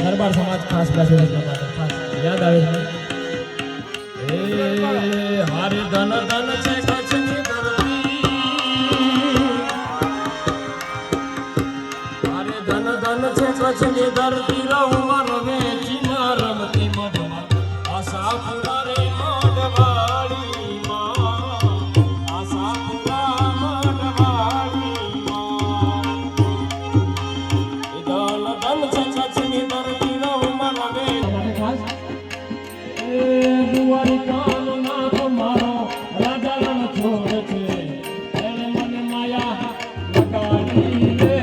દરબાર સમાજ ખાસ બેસવા માટે ખાસ યાદ આવે છે એ હારે ધન ધન છે કચ્છની ધરતી હારે ધન ધન છે કચ્છની ધરતી રહું રવે ચીના રમતી મઢમાં આશા પૂરા રે મઢવાળી માં આશા પૂરા મઢવાળી માં એ ધન ધન છે કચ્છની ધરતી દ્વારિકાનો નાથ મારો રાજા રણ છોડ છે એને મને માયા લગાડી રે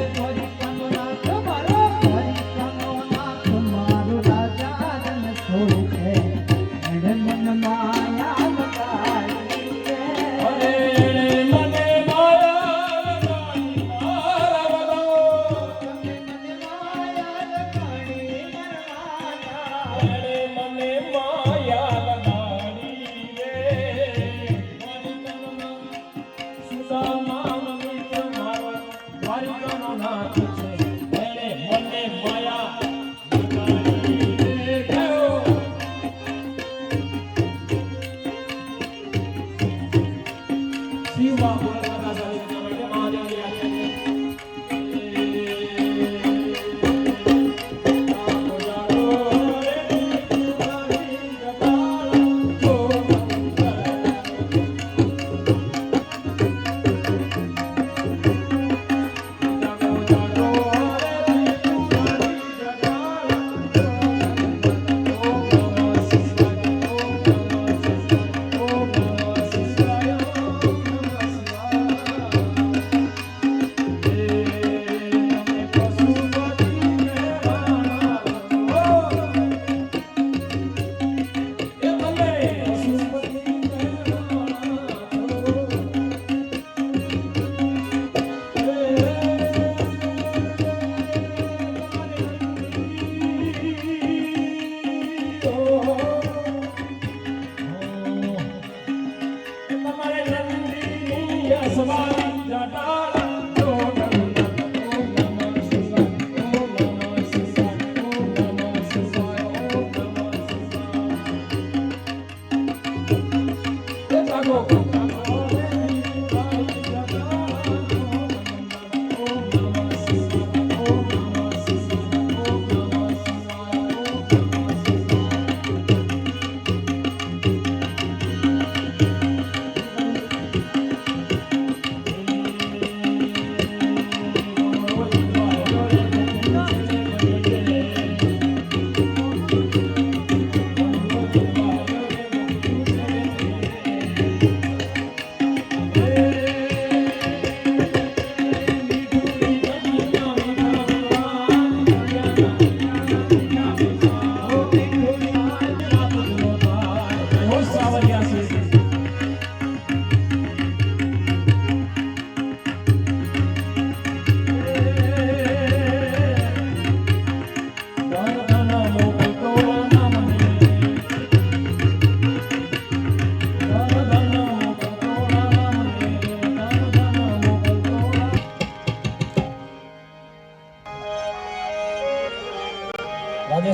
દ્વારિકાનો નાથ મારો રાજા રણ છોડ છે એને મને માયા લગાડી રે અરે એને મને માયા લગાડી મારા મને માયા લગાડી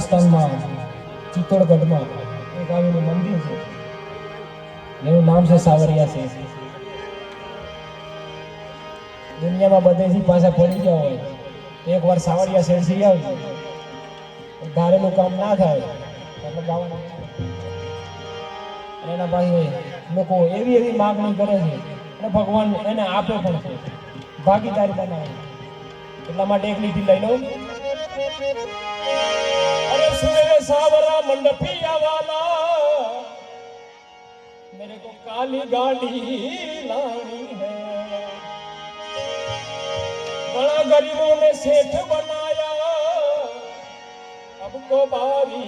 રાજસ્થાનમાં ચિત્તોડગઢમાં એક આવેલું મંદિર છે જેનું નામ છે સાવરિયા શેઠ. દુનિયામાં બધેથી પાછા પડી ગયા હોય એકવાર સાવરિયા શેઠ જઈ આવી ધારેલું કામ ના થાય એટલે ગાવાનું અને એના પાસે લોકો એવી એવી માગણી કરે છે અને ભગવાન એને આપે પણ છે, ભાગીદારી બનાવે. એટલા માટે એક લીટી લઈ લો. अरे सुने सावरा मंडपिया वाला मेरे को काली गाड़ी लानी है, बड़ा गरीबों ने सेठ बनाया अब को बारी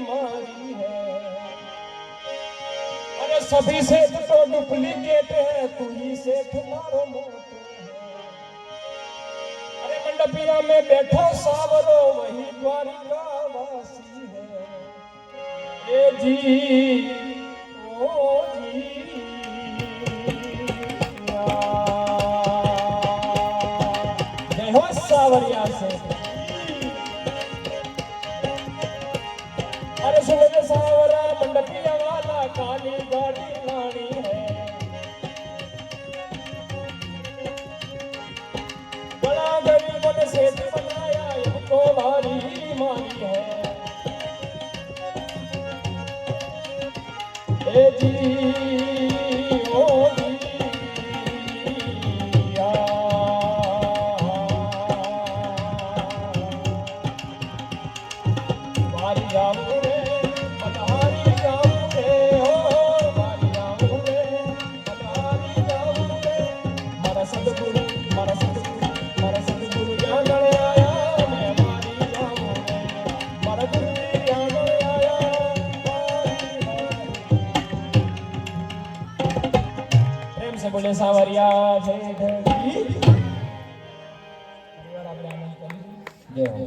मारी है. अरे सभी सेठ तो डुप्लीकेट है तू ही सेठ मारो मोटो है. अरे मंडपिया में बैठो सावरो वही द्वारिका वासी है. ए जी ओ जी जय हो सावरिया से. अरे सुन ले सावरा मंडपिया वाला काली गाड़ी लानी है, बड़ा गरीबों ने सेठ बनाया इनको भारी मारी है. ए जी ओ जी मारी जाम रे पधारी जाम रे हो, मारी जाम रे पधारी जाम रे. मारा सतगुरु जान आया मैं मारी जाम रे, मारा गुरु जान आया प्रेम से बोले सावरिया जय जय. जय हो.